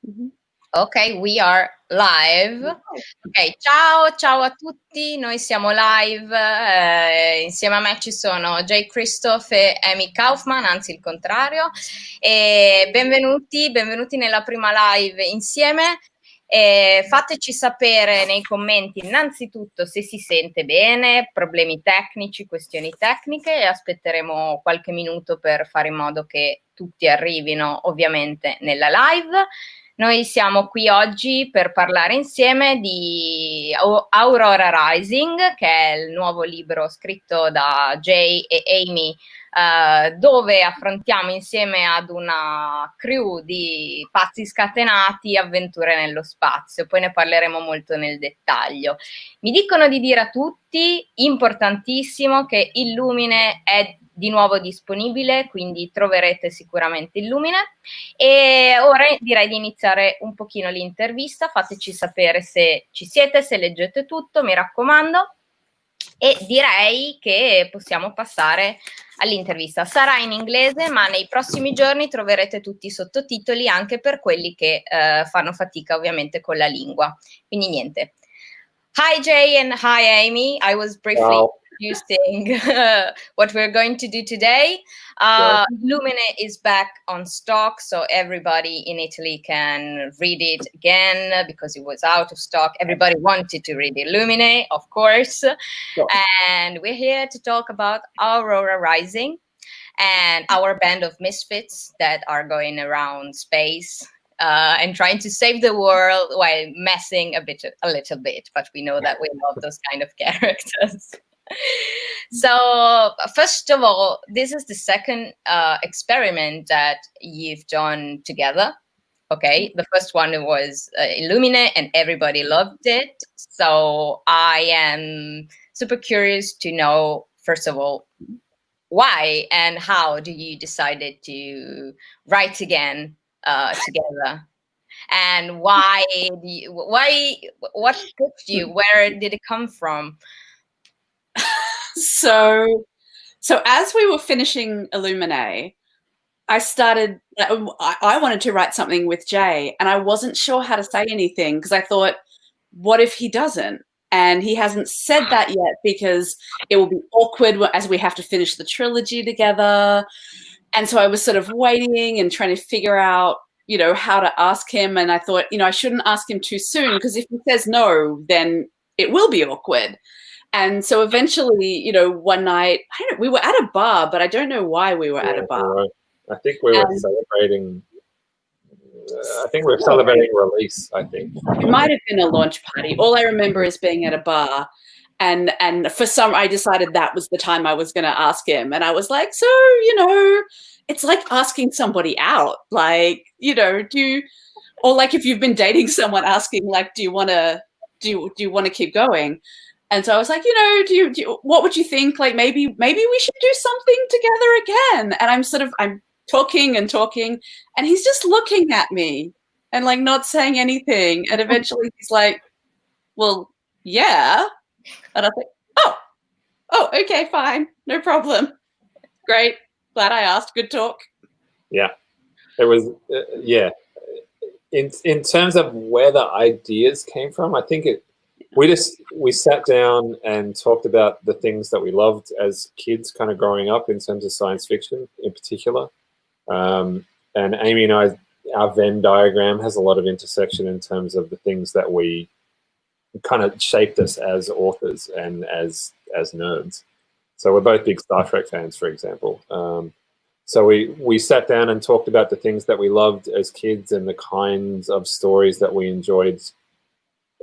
Mhm. Ok, we are live. Ok, ciao a tutti, noi siamo live, insieme a me ci sono Jay Kristoff e Amie Kaufman, anzi il contrario, e benvenuti nella prima live insieme. Fateci sapere nei commenti innanzitutto se si sente bene, problemi tecnici, questioni tecniche, e aspetteremo qualche minuto per fare in modo che tutti arrivino ovviamente nella live. Noi siamo qui oggi per parlare insieme di Aurora Rising, che è il nuovo libro scritto da Jay e Amie, dove affrontiamo insieme ad una crew di pazzi scatenati avventure nello spazio. Poi ne parleremo molto nel dettaglio. Mi dicono di dire a tutti, importantissimo, che Illumine è di nuovo disponibile, quindi troverete sicuramente Illumine. E ora direi di iniziare un pochino l'intervista. Fateci sapere se ci siete, se leggete tutto, mi raccomando. E direi che possiamo passare all'intervista. Sarà in inglese, ma nei prossimi giorni troverete tutti i sottotitoli anche per quelli che fanno fatica ovviamente con la lingua. Quindi niente. Hi Jay and hi Amie. I was briefly introducing what we're going to do today. Illumine is back on stock, so everybody in Italy can read it again because it was out of stock. Everybody wanted to read Illumine, of course. Sure. And we're here to talk about Aurora Rising and our band of misfits that are going around space and trying to save the world while messing a little bit. But we know that we love those kind of characters. So first of all, this is the second experiment that you've done together. Okay, the first one was Illumine and everybody loved it. So I am super curious to know, first of all, why and how do you decided to write again together? And why what hooked you? Where did it come from? So as we were finishing Illumine, I started, I wanted to write something with Jay, and I wasn't sure how to say anything because I thought, what if he doesn't? And he hasn't said that yet because it will be awkward as we have to finish the trilogy together. And so I was sort of waiting and trying to figure out, how to ask him. And I thought, I shouldn't ask him too soon because if he says no, then it will be awkward. And so eventually, one night, we were at a bar, but I don't know why we were at a bar. Right. I think we were celebrating. I think we were celebrating release. I think it might have been a launch party. All I remember is being at a bar, and for some, I decided that was the time I was going to ask him, and I was like, so it's like asking somebody out, like or like if you've been dating someone, asking like, do you want to keep going? And so I was like, do you what would you think? Like maybe we should do something together again. And I'm talking and talking, and he's just looking at me and like not saying anything. And eventually he's like, well, yeah. And I think, oh, okay, fine, no problem. Great, glad I asked. Good talk. Yeah, it was. Yeah, in terms of where the ideas came from, I think we sat down and talked about the things that we loved as kids, kind of growing up in terms of science fiction in particular. And Amie and I, our Venn diagram has a lot of intersection in terms of the things that we kind of shaped us as authors and as nerds. So we're both big Star Trek fans, for example. So we sat down and talked about the things that we loved as kids and the kinds of stories that we enjoyed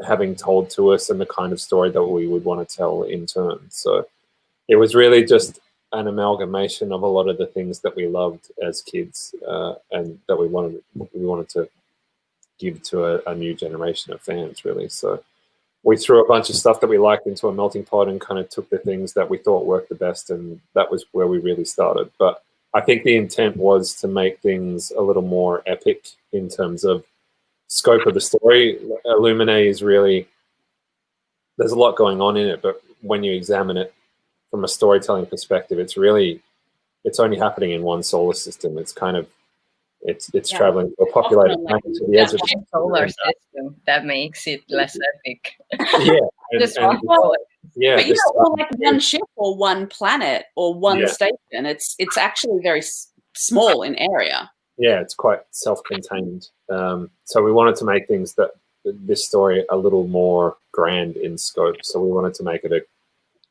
having told to us and the kind of story that we would want to tell in turn. So it was really just an amalgamation of a lot of the things that we loved as kids and that we wanted to give to a new generation of fans, really. So we threw a bunch of stuff that we liked into a melting pot and kind of took the things that we thought worked the best, and that was where we really started. But I think the intent was to make things a little more epic in terms of scope of the story. Illumine is really, there's a lot going on in it, but when you examine it from a storytelling perspective, it's only happening in one solar system. It's kind of it's traveling to a populated planet to the edge of the solar system. That makes it less epic. Yeah, yeah. But or like one ship or one planet or one station. It's actually very small in area. Yeah, it's quite self-contained. So we wanted to make things this story a little more grand in scope. So we wanted to make it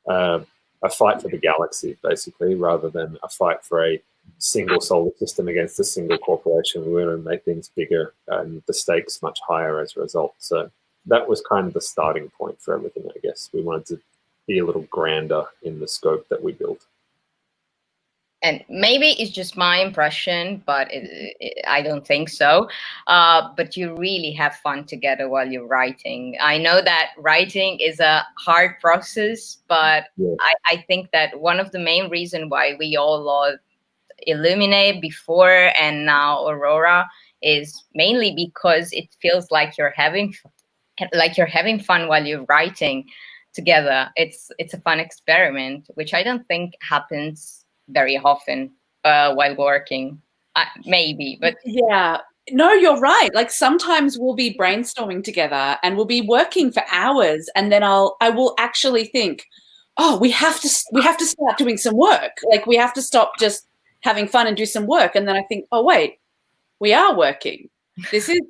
a fight for the galaxy, basically, rather than a fight for a single solar system against a single corporation. We wanted to make things bigger and the stakes much higher as a result. So that was kind of the starting point for everything, I guess. We wanted to be a little grander in the scope that we built. And maybe it's just my impression, but I don't think so. But you really have fun together while you're writing. I know that writing is a hard process, but I think that one of the main reasons why we all love Illuminate before and now Aurora is mainly because it feels like you're having fun while you're writing together. It's a fun experiment, which I don't think happens very often while working. Maybe, but yeah. No, you're right. Like sometimes we'll be brainstorming together and we'll be working for hours, and then I will actually think, oh, we have to start doing some work. Like we have to stop just having fun and do some work. And then I think, oh wait, we are working. This is,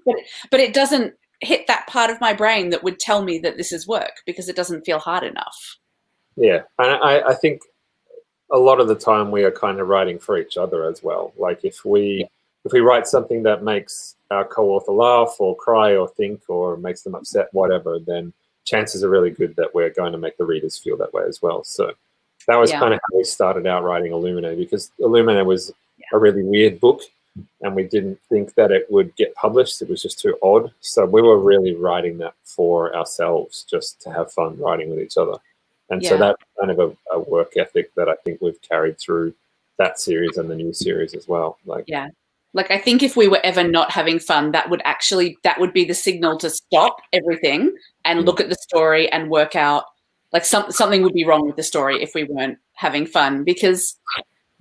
but it doesn't hit that part of my brain that would tell me that this is work because it doesn't feel hard enough. Yeah, and I think a lot of the time we are kind of writing for each other as well. Like if we write something that makes our co-author laugh or cry or think or makes them upset, whatever, then chances are really good that we're going to make the readers feel that way as well. So that was kind of how we started out writing Illuminate, because Illuminate was a really weird book and we didn't think that it would get published. It was just too odd. So we were really writing that for ourselves, just to have fun writing with each other. And so that's kind of a work ethic that I think we've carried through that series and the new series as well. Like I think if we were ever not having fun, that would be the signal to stop everything and look at the story and work out, like something would be wrong with the story if we weren't having fun. Because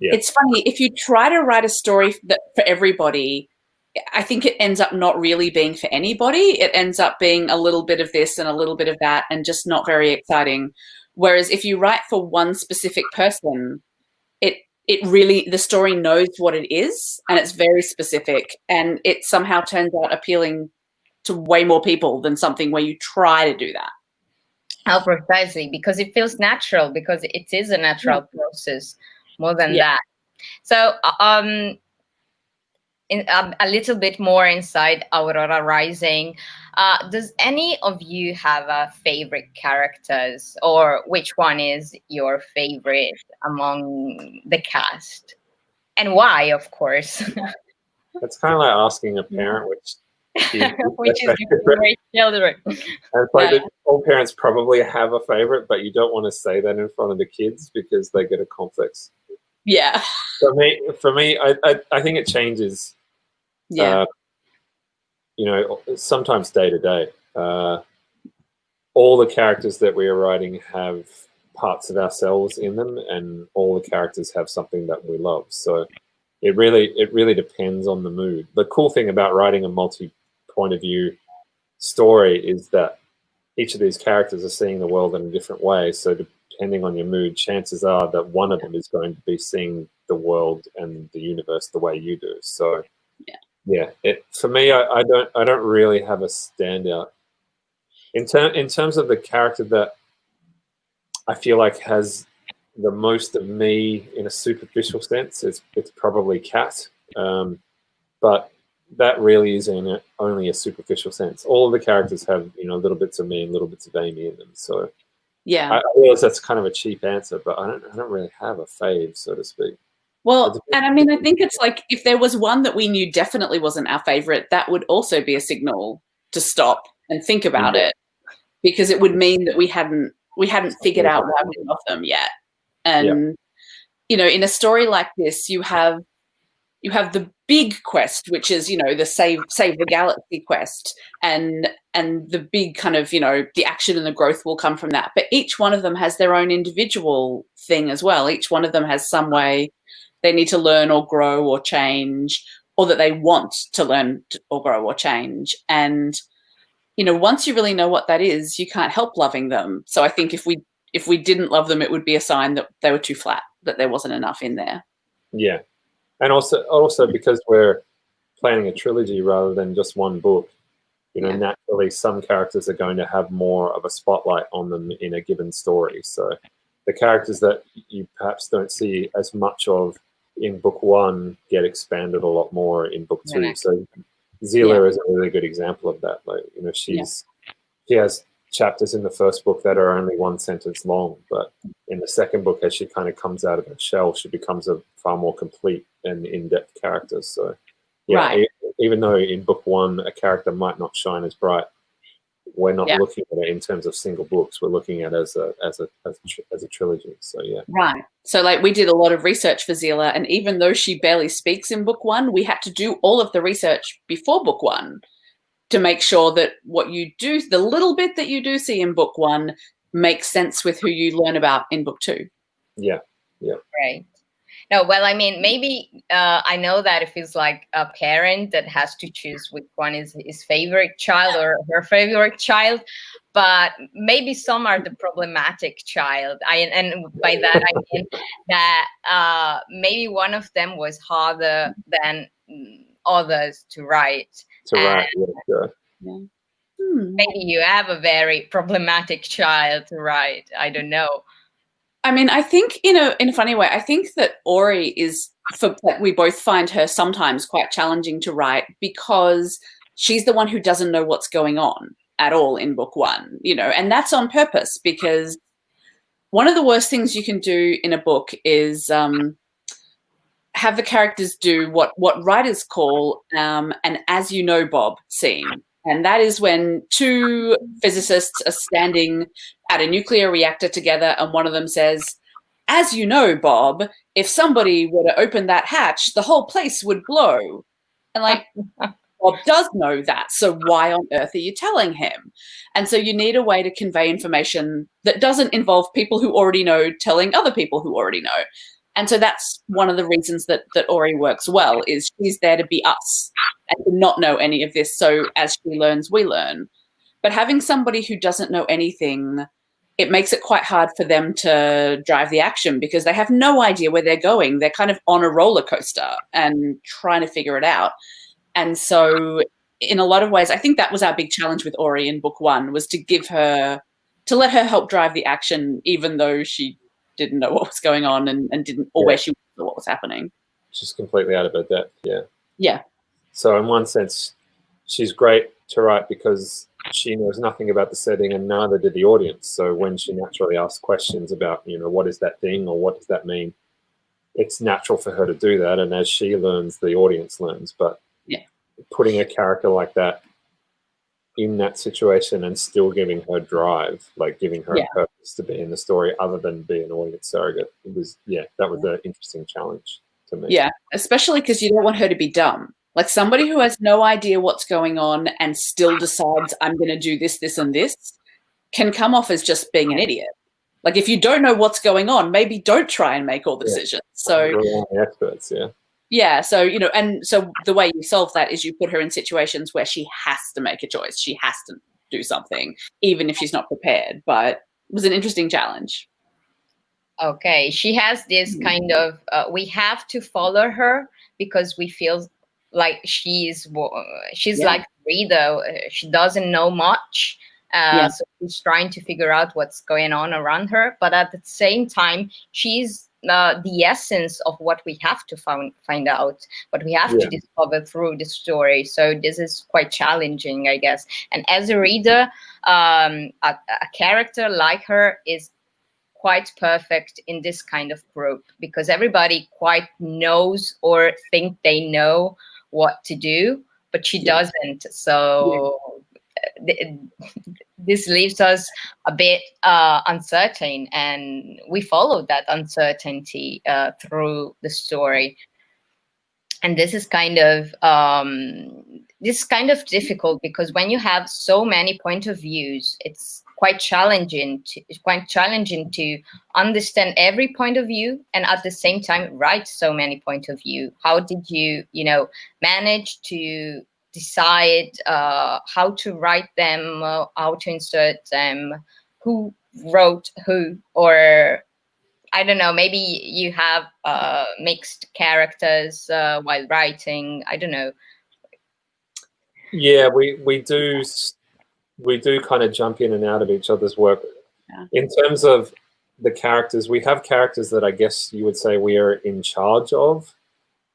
it's funny, if you try to write a story for everybody, I think it ends up not really being for anybody. It ends up being a little bit of this and a little bit of that and just not very exciting. Whereas if you write for one specific person, it really, the story knows what it is and it's very specific, and it somehow turns out appealing to way more people than something where you try to do that. Oh, precisely, because it feels natural, because it is a natural process more than that. So a little bit more inside Aurora Rising, does any of you have a favorite characters, or which one is your favorite among the cast, and why, of course? It's kind of like asking a parent which is your favorite children. And it's like that all parents probably have a favorite, but you don't want to say that in front of the kids because they get a complex. Yeah. For me, I think it changes. Sometimes day to day. All the characters that we are writing have parts of ourselves in them, and all the characters have something that we love. So it really depends on the mood. The cool thing about writing a multi-point of view story is that each of these characters are seeing the world in a different way. So depending on your mood, chances are that one of them is going to be seeing the world and the universe the way you do. So for me, I don't really have a standout. In terms of the character that I feel like has the most of me in a superficial sense, it's probably Kat. But that really is in only a superficial sense. All of the characters have little bits of me and little bits of Amie in them. So I realize that's kind of a cheap answer, but I don't really have a fave, so to speak. Well, and I mean, I think it's like if there was one that we knew definitely wasn't our favorite, that would also be a signal to stop and think about it, because it would mean that we hadn't figured out why we love them yet. And in a story like this, you have the big quest, which is the save the galaxy quest, and the big kind of the action and the growth will come from that. But each one of them has their own individual thing as well. Each one of them has some way they need to learn or grow or change or that they want to learn or grow or change. And, you know, once you really know what that is, you can't help loving them. So I think if we didn't love them, it would be a sign that they were too flat, that there wasn't enough in there. Yeah. And also because we're planning a trilogy rather than just one book, you know, naturally some characters are going to have more of a spotlight on them in a given story. So the characters that you perhaps don't see as much of in book one get expanded a lot more in book two. Yeah. So Zila is a really good example of that. Like, you know, she has chapters in the first book that are only one sentence long, but in the second book, as she kind of comes out of her shell, she becomes a far more complete and in-depth character. So even though in book one a character might not shine as bright, we're not looking at it in terms of single books. We're looking at it as a trilogy. So Right. So like we did a lot of research for Zila, and even though she barely speaks in book one, we had to do all of the research before book one to make sure that what you do, the little bit that you do see in book one, makes sense with who you learn about in book two. Yeah. Right. No, well, I mean, maybe I know that if it's like a parent that has to choose which one is his favorite child or her favorite child, but maybe some are the problematic child. And by that I mean that maybe one of them was harder than others to write. Maybe you have a very problematic child to write. I don't know. I mean, I think in a funny way, I think that Ori is, we both find her sometimes quite challenging to write because she's the one who doesn't know what's going on at all in book one, you know, and that's on purpose, because one of the worst things you can do in a book is have the characters do what writers call an as you know, Bob scene. And that is when two physicists are standing at a nuclear reactor together and one of them says, as you know, Bob, if somebody were to open that hatch, the whole place would blow. And like, Bob does know that, so why on earth are you telling him? And so you need a way to convey information that doesn't involve people who already know telling other people who already know. And so that's one of the reasons that Ori works well, is she's there to be us and to not know any of this. So as she learns, we learn. But having somebody who doesn't know anything, it makes it quite hard for them to drive the action because they have no idea where they're going. They're kind of on a roller coaster and trying to figure it out. And so in a lot of ways, I think that was our big challenge with Ori in book one, was to let her help drive the action, even though she didn't know what was going on and didn't, or where she was, or what was happening. She's completely out of her depth. Yeah. So in one sense, she's great to write because she knows nothing about the setting and neither did the audience. So when she naturally asks questions about, you know, what is that thing or what does that mean, it's natural for her to do that. And as she learns, the audience learns. But putting a character like that in that situation and still giving her drive, like giving her a purpose to be in the story other than be an audience surrogate, it was, that was an interesting challenge to me. Yeah, especially because you don't want her to be dumb. Like somebody who has no idea what's going on and still decides I'm going to do this, this, and this can come off as just being an idiot. Like if you don't know what's going on, maybe don't try and make all the decisions. So the experts, Yeah, so, you know, and so the way you solve that is you put her in situations where she has to make a choice. She has to do something, even if she's not prepared. But it was an interesting challenge. Okay, she has this kind of, we have to follow her because we feel like she's like reader. She doesn't know much. So she's trying to figure out what's going on around her. But at the same time, she's the essence of what we have to find out, what we have to discover through the story. So this is quite challenging, I guess. And as a reader, a character like her is quite perfect in this kind of group because everybody quite knows or think they know what to do, but she doesn't. So this leaves us a bit uncertain, and we follow that uncertainty through the story. And this is kind of difficult because when you have so many point of views, it's quite challenging to understand every point of view and at the same time write so many point of view. How did you, manage to decide how to write them, how to insert them, who wrote who, or I don't know, maybe you have mixed characters while writing, I don't know. Yeah, we do kind of jump in and out of each other's work. Yeah. In terms of the characters, we have characters that I guess you would say we are in charge of.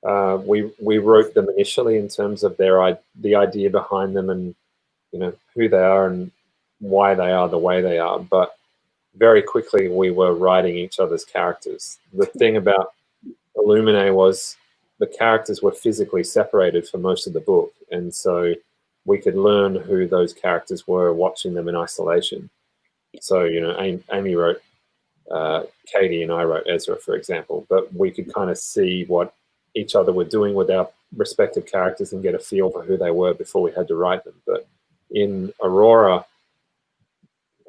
We wrote them initially in terms of the idea behind them and who they are and why they are the way they are. But very quickly we were writing each other's characters. The thing about Illumine was the characters were physically separated for most of the book, and so we could learn who those characters were watching them in isolation. So, Amy wrote Katie and I wrote Ezra, for example, but we could kind of see what each other were doing with our respective characters and get a feel for who they were before we had to write them. But in Aurora,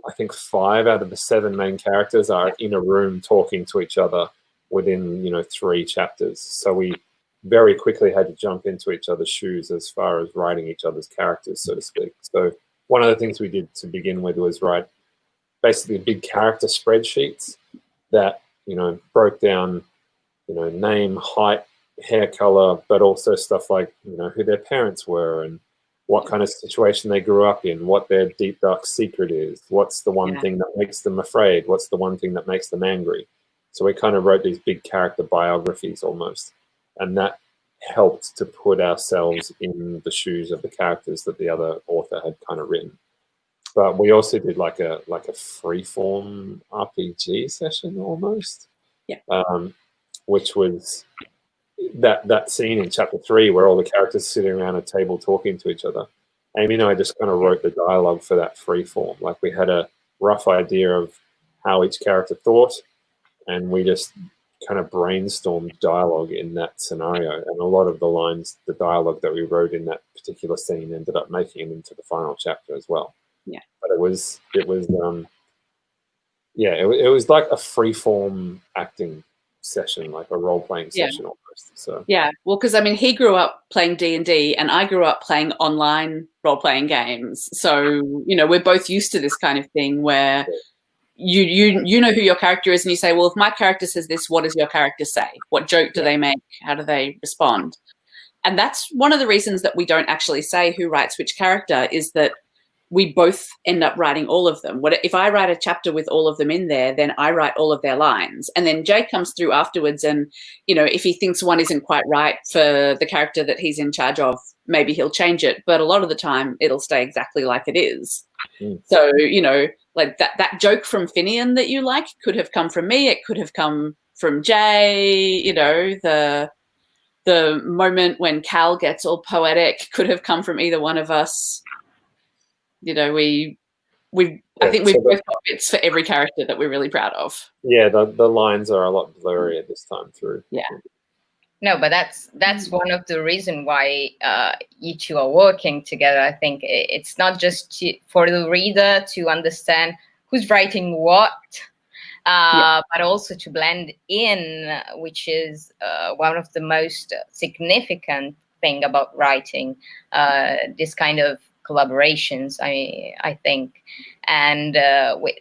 I think 5 out of the 7 main characters are in a room talking to each other within, 3 chapters. So we very quickly had to jump into each other's shoes as far as writing each other's characters, so to speak. So one of the things we did to begin with was write basically big character spreadsheets that, broke down, name, height, hair color, but also stuff like, who their parents were and what kind of situation they grew up in, what their deep, dark secret is, what's the one thing that makes them afraid, what's the one thing that makes them angry. So we kind of wrote these big character biographies almost. And that helped to put ourselves in the shoes of the characters that the other author had kind of written. But we also did like a free-form RPG session almost, which was that scene in chapter 3 where all the characters sitting around a table talking to each other. Amy and I just kind of wrote the dialogue for that free form. Like we had a rough idea of how each character thought, and we just kind of brainstormed dialogue in that scenario. And a lot of the lines, the dialogue that we wrote in that particular scene ended up making it into the final chapter as well. Yeah. But it was like a free form acting session, like a role-playing session almost. So well, because he grew up playing D&D and I grew up playing online role-playing games, so we're both used to this kind of thing where you know who your character is and you say, well, if my character says this, what does your character say? What joke do they make? How do they respond? And that's one of the reasons that we don't actually say who writes which character, is that we both end up writing all of them. If I write a chapter with all of them in there, then I write all of their lines. And then Jay comes through afterwards and, if he thinks one isn't quite right for the character that he's in charge of, maybe he'll change it. But a lot of the time it'll stay exactly like it is. So, like that joke from Finian that you like could have come from me. It could have come from Jay, the moment when Cal gets all poetic could have come from either one of us. I think we've both got bits for every character that we're really proud of. Yeah, the lines are a lot blurrier this time through. Yeah. No, but that's one of the reasons why you two are working together. I think it's not just for the reader to understand who's writing what, but also to blend in, which is one of the most significant thing about writing, this kind of collaborations, I think, and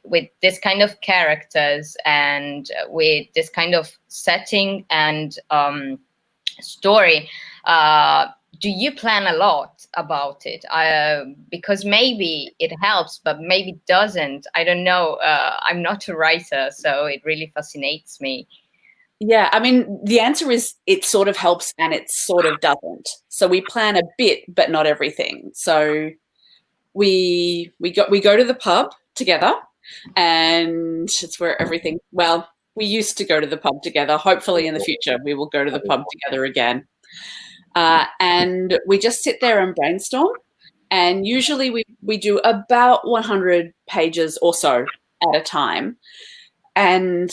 with this kind of characters and with this kind of setting and story, do you plan a lot about it? Because maybe it helps, but maybe it doesn't. I don't know. I'm not a writer, so it really fascinates me. Yeah, the answer is it sort of helps and it sort of doesn't. So we plan a bit, but not everything. So we go to the pub together, and it's where everything. Well, we used to go to the pub together. Hopefully, in the future, we will go to the pub together again. And we just sit there and brainstorm. And usually, we do about 100 pages or so at a time, and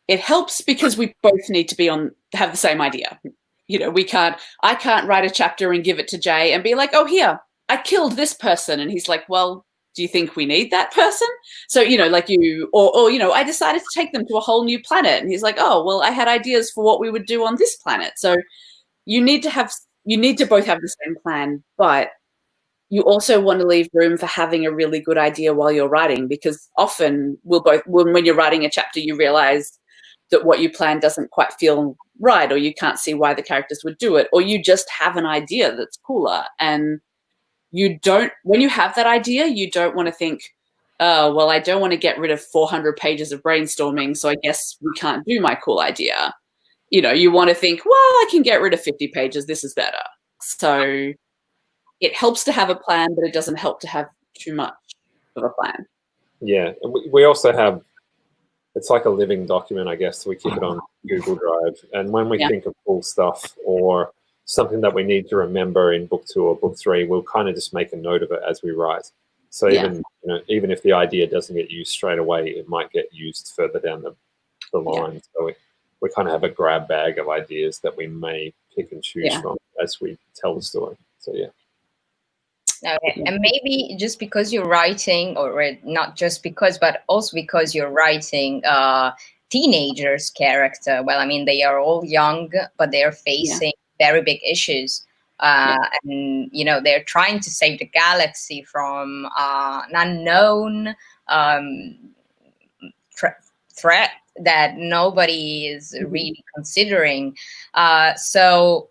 it helps because we both need to have the same idea. I can't write a chapter and give it to Jay and be like, oh, here, I killed this person. And he's like, well, do you think we need that person? So, you know, like or, you know, I decided to take them to a whole new planet. And he's like, oh, well, I had ideas for what we would do on this planet. So you need to both have the same plan, but you also want to leave room for having a really good idea while you're writing, because often when you're writing a chapter, you realize that what you plan doesn't quite feel right, or you can't see why the characters would do it, or you just have an idea that's cooler. And when you have that idea, you don't want to think, oh, well, I don't want to get rid of 400 pages of brainstorming, so I guess we can't do my cool idea. You know, you want to think, well, I can get rid of 50 pages. This is better. So it helps to have a plan, but it doesn't help to have too much of a plan. Yeah. And we also have, it's like a living document, I guess. We keep it on Google Drive. And when we think of cool stuff or something that we need to remember in book 2 or book 3, we'll kind of just make a note of it as we write. So even if the idea doesn't get used straight away, it might get used further down the line. So we kind of have a grab bag of ideas that we may pick and choose from as we tell the story. So Okay, and maybe just because you're writing, or not just because, but also because you're writing teenagers' character. Well, I mean, they are all young, but they are facing very big issues. And, you know, they're trying to save the galaxy from an unknown threat that nobody is really considering. So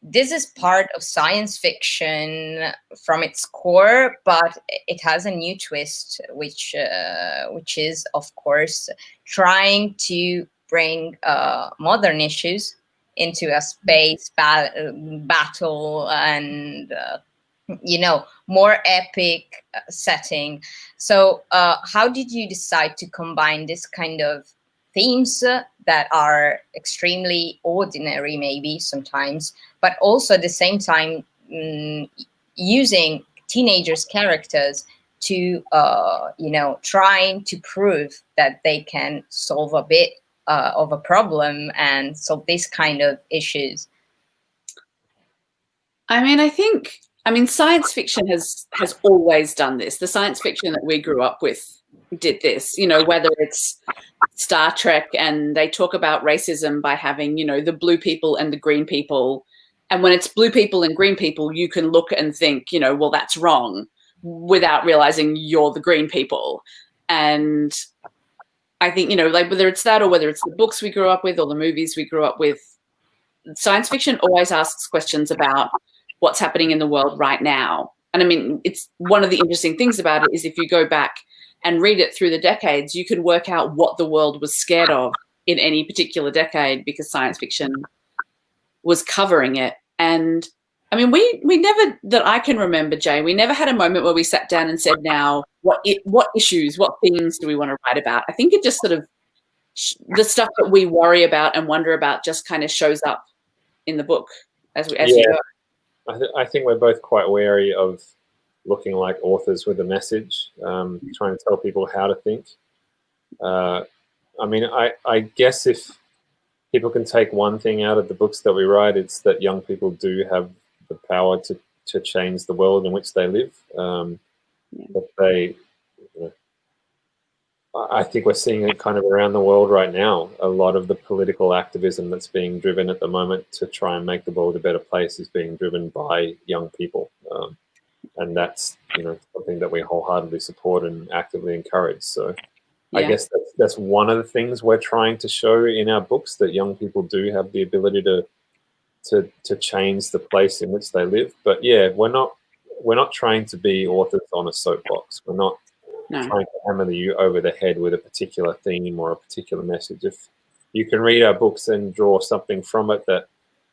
this is part of science fiction from its core, but it has a new twist, which is, of course, trying to bring modern issues into a space battle and you know, more epic setting. So how did you decide to combine this kind of themes that are extremely ordinary, maybe sometimes, but also at the same time using teenagers' characters to, you know, trying to prove that they can solve a bit of a problem and solve this kind of issues? I mean, science fiction has always done this. The science fiction that we grew up with did this, you know, whether it's Star Trek and they talk about racism by having, you know, the blue people and the green people. And when it's blue people and green people, you can look and think, you know, well, that's wrong, without realizing you're the green people. And I think, you know, like whether it's that or whether it's the books we grew up with or the movies we grew up with, science fiction always asks questions about what's happening in the world right now. And I mean, it's one of the interesting things about it is if you go back and read it through the decades, you can work out what the world was scared of in any particular decade because science fiction was covering it. And I mean, we never, that I can remember, Jay, we never had a moment where we sat down and said, now, what issues, what themes do we want to write about? I think it just sort of, the stuff that we worry about and wonder about just kind of shows up in the book as we go. I think we're both quite wary of looking like authors with a message, trying to tell people how to think. I mean, I guess if people can take one thing out of the books that we write, it's that young people do have the power to change the world in which they live. But they, you know, I think we're seeing it kind of around the world right now. A lot of the political activism that's being driven at the moment to try and make the world a better place is being driven by young people. And that's, you know, something that we wholeheartedly support and actively encourage. So I guess that's one of the things we're trying to show in our books, that young people do have the ability to change the place in which they live. But yeah, we're not trying to be authors on a soapbox. We're not trying to hammer you over the head with a particular theme or a particular message. If you can read our books and draw something from it that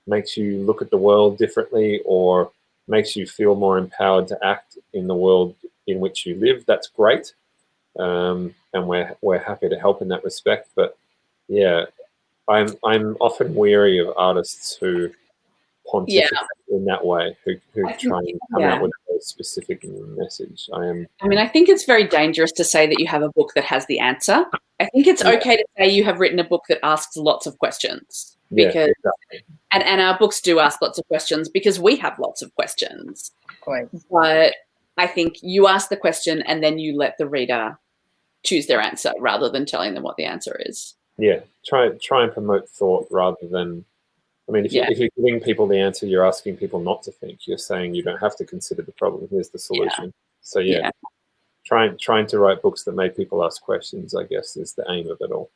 makes you look at the world differently or makes you feel more empowered to act in the world in which you live, that's great. And we're happy to help in that respect. But yeah, I'm often weary of artists who pontificate in that way, who try and come out with a specific message. I mean, I think it's very dangerous to say that you have a book that has the answer. I think it's okay to say you have written a book that asks lots of questions, because and our books do ask lots of questions because we have lots of questions. Right. But I think you ask the question and then you let the reader choose their answer rather than telling them what the answer is. Yeah, try and promote thought rather than, I mean, if you're giving people the answer, you're asking people not to think. You're saying you don't have to consider the problem. Here's the solution. Yeah. So trying to write books that make people ask questions, I guess, is the aim of it all.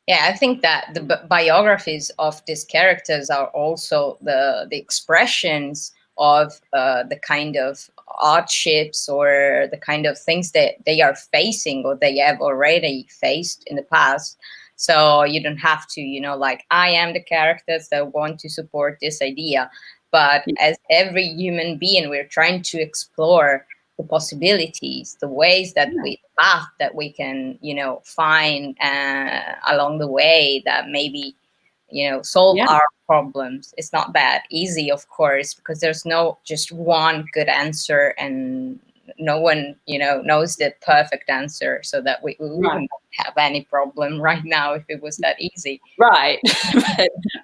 Yeah, I think that the biographies of these characters are also the expressions of the kind of hardships or the kind of things that they are facing or they have already faced in the past. So you don't have to, like, I am the characters that want to support this idea. But as every human being, we're trying to explore the possibilities, the ways that path that we can, find along the way that maybe, solve our problems. It's not that easy, of course, because there's no just one good answer, and no one, knows the perfect answer, so that we wouldn't have any problem right now if it was that easy. Right.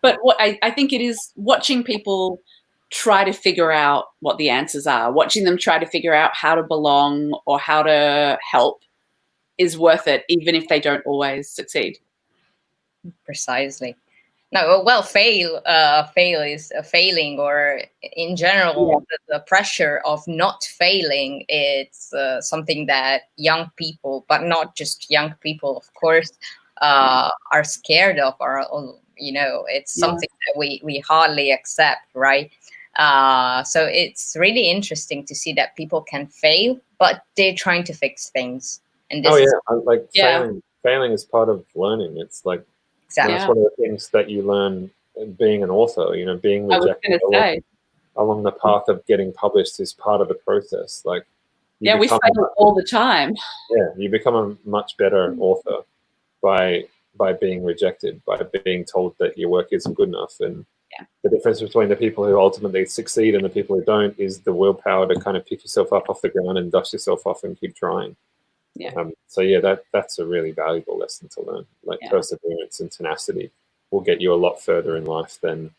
but what I think it is watching people try to figure out what the answers are, watching them try to figure out how to belong or how to help is worth it, even if they don't always succeed. Precisely. No, well, fail is failing, or in general, the pressure of not failing. It's something that young people, but not just young people, of course, are scared of, or it's something that we hardly accept, right? So it's really interesting to see that people can fail, but they're trying to fix things. And this failing is part of learning. It's like, exactly. That's one of the things that you learn being an author, being rejected along the path of getting published is part of the process. Like, we fail all the time. Yeah, you become a much better author by being rejected, by being told that your work isn't good enough. And the difference between the people who ultimately succeed and the people who don't is the willpower to kind of pick yourself up off the ground and dust yourself off and keep trying. That's a really valuable lesson to learn. Like perseverance and tenacity will get you a lot further in life than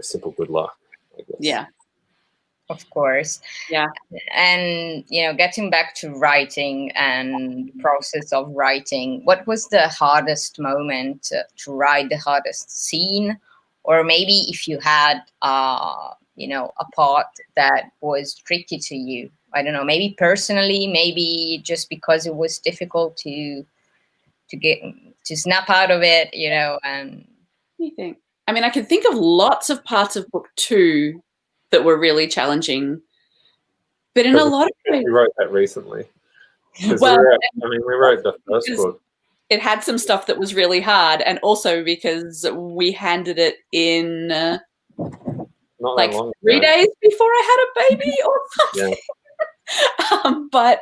simple good luck, I guess. Yeah, of course. Yeah. And getting back to writing and the process of writing, what was the hardest moment to write, the hardest scene? Or maybe if you had a part that was tricky to you, I don't know, maybe personally, maybe just because it was difficult to snap out of it, and what do you think? I mean, I can think of lots of parts of book 2 that were really challenging, but in a lot of ways, we wrote that recently. Well, we wrote the first book. It had some stuff that was really hard, and also because we handed it in like 3 days before I had a baby or something. Yeah. But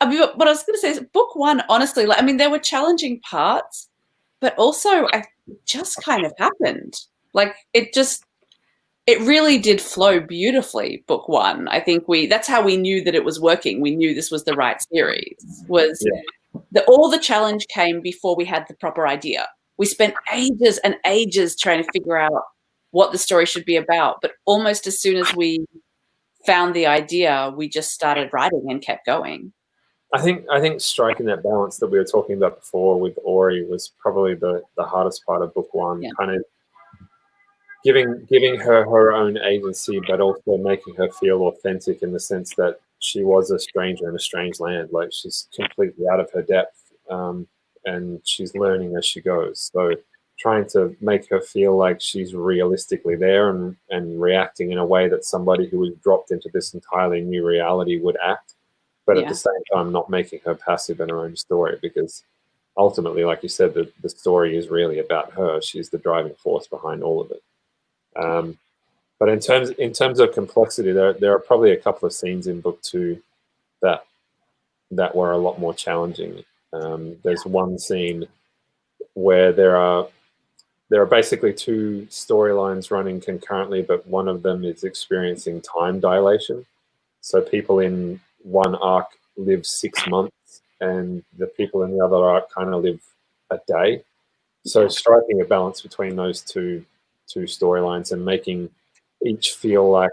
I mean, what I was going to say is book 1, honestly, there were challenging parts, but also it just kind of happened. Like it really did flow beautifully, book 1. I think that's how we knew that it was working. We knew this was the right series. All the challenge came before we had the proper idea. We spent ages and ages trying to figure out what the story should be about, but almost as soon as we found the idea, we just started writing and kept going. I think striking that balance that we were talking about before with Ori was probably the hardest part of book 1. Kind of giving her own agency, but also making her feel authentic in the sense that she was a stranger in a strange land. Like she's completely out of her depth, and she's learning as she goes. So trying to make her feel like she's realistically there and reacting in a way that somebody who was dropped into this entirely new reality would act, but at the same time not making her passive in her own story, because ultimately, like you said, the story is really about her. She's the driving force behind all of it. But in terms of complexity, there are probably a couple of scenes in book 2 that were a lot more challenging. There's one scene where there are basically 2 storylines running concurrently, but one of them is experiencing time dilation. So people in one arc live 6 months, and the people in the other arc kind of live a day. So striking a balance between those two storylines and making each feel like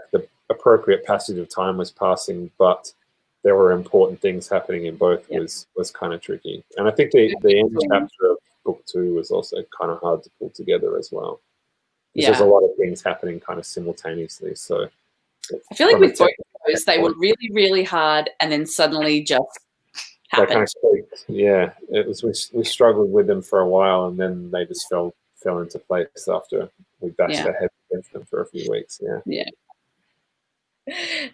appropriate passage of time was passing, but there were important things happening in both was kind of tricky. And I think the end chapter of book 2 was also kind of hard to pull together as well. Because there's a lot of things happening kind of simultaneously. So I feel like with both of those, they were really, really hard, and then suddenly just happened. Kind of clicked. Yeah, it was. We struggled with them for a while, and then they just fell into place after we bashed our heads against them for a few weeks. Yeah.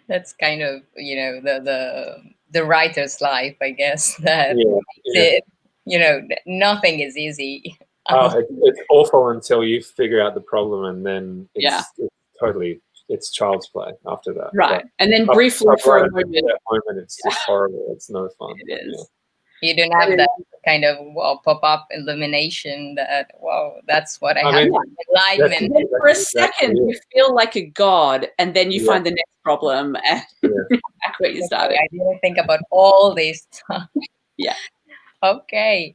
That's kind of, you know, the writer's life, I guess. That you know, nothing is easy. It's awful until you figure out the problem, and then it's totally child's play after that. Right, and then briefly for a moment, it's just horrible. It's no fun. It is. You don't have that kind of pop-up illumination that, that's what I have in alignment. And then for a second, you feel like a god, and then you find the next problem, and back where you started. I didn't think about all this stuff. Yeah. Okay.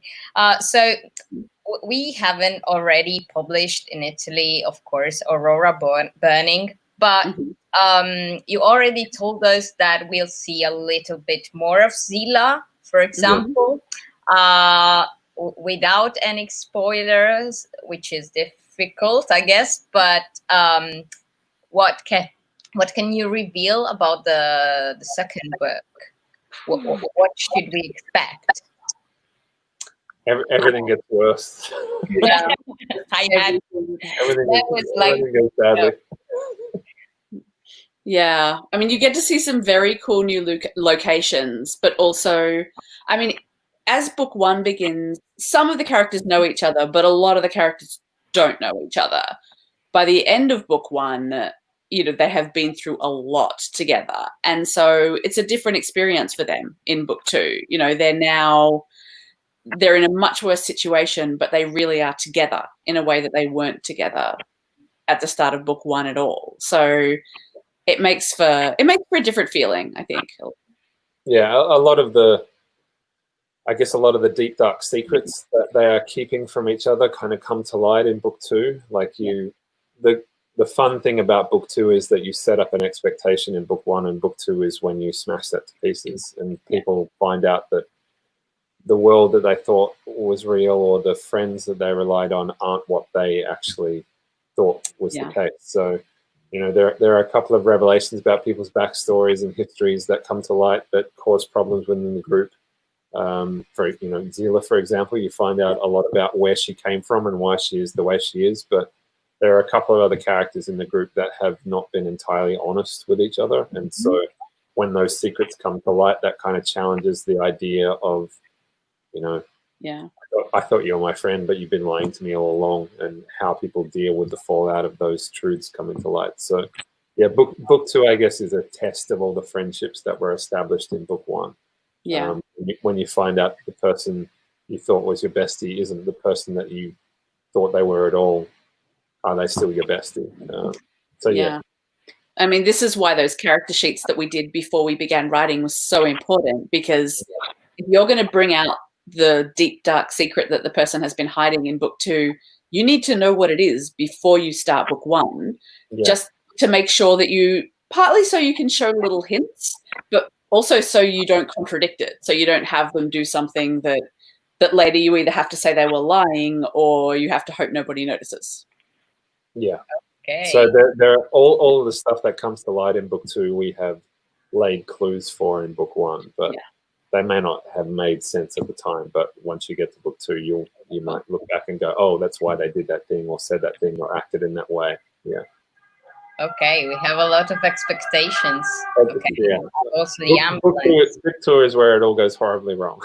So we haven't already published in Italy, of course, Aurora Burning, but you already told us that we'll see a little bit more of Zilla, for example, without any spoilers, which is difficult, I guess. But what can you reveal about the second book? What should we expect? Everything gets worse. Yeah, everything goes badly. Yeah, I mean, you get to see some very cool new locations, but also, I mean, as book 1 begins, some of the characters know each other, but a lot of the characters don't know each other. By the end of book 1, you know, they have been through a lot together, and so it's a different experience for them in book 2. You know, they're in a much worse situation, but they really are together in a way that they weren't together at the start of book 1 at all. So it makes for a different feeling, I think. Yeah, a lot of the deep dark secrets that they are keeping from each other kind of come to light in book 2. Like the fun thing about book 2 is that you set up an expectation in book 1, and book 2 is when you smash that to pieces, and people find out that the world that they thought was real, or the friends that they relied on, aren't what they actually thought was the case. So, you know, there are a couple of revelations about people's backstories and histories that come to light that cause problems within the group. For, you know, Zilla, for example, you find out a lot about where she came from and why she is the way she is, but there are a couple of other characters in the group that have not been entirely honest with each other. And so when those secrets come to light, that kind of challenges the idea of, you know, I thought you were my friend, but you've been lying to me all along, and how people deal with the fallout of those truths coming to light. So, yeah, book 2, I guess, is a test of all the friendships that were established in book 1. Yeah. When you find out the person you thought was your bestie isn't the person that you thought they were at all, are they still your bestie? So, yeah. I mean, this is why those character sheets that we did before we began writing was so important, because if you're going to bring out the deep, dark secret that the person has been hiding in book 2, you need to know what it is before you start book 1, just to make sure that partly so you can show little hints, but also so you don't contradict it, so you don't have them do something that later you either have to say they were lying, or you have to hope nobody notices. Yeah. Okay. So there are all of the stuff that comes to light in book 2 we have laid clues for in book 1, but they may not have made sense at the time, but once you get to book 2, you might look back and go, oh, that's why they did that thing, or said that thing, or acted in that way. Yeah. Okay, we have a lot of expectations. Okay. Yeah. Also the ambulance. Book 2 is where it all goes horribly wrong.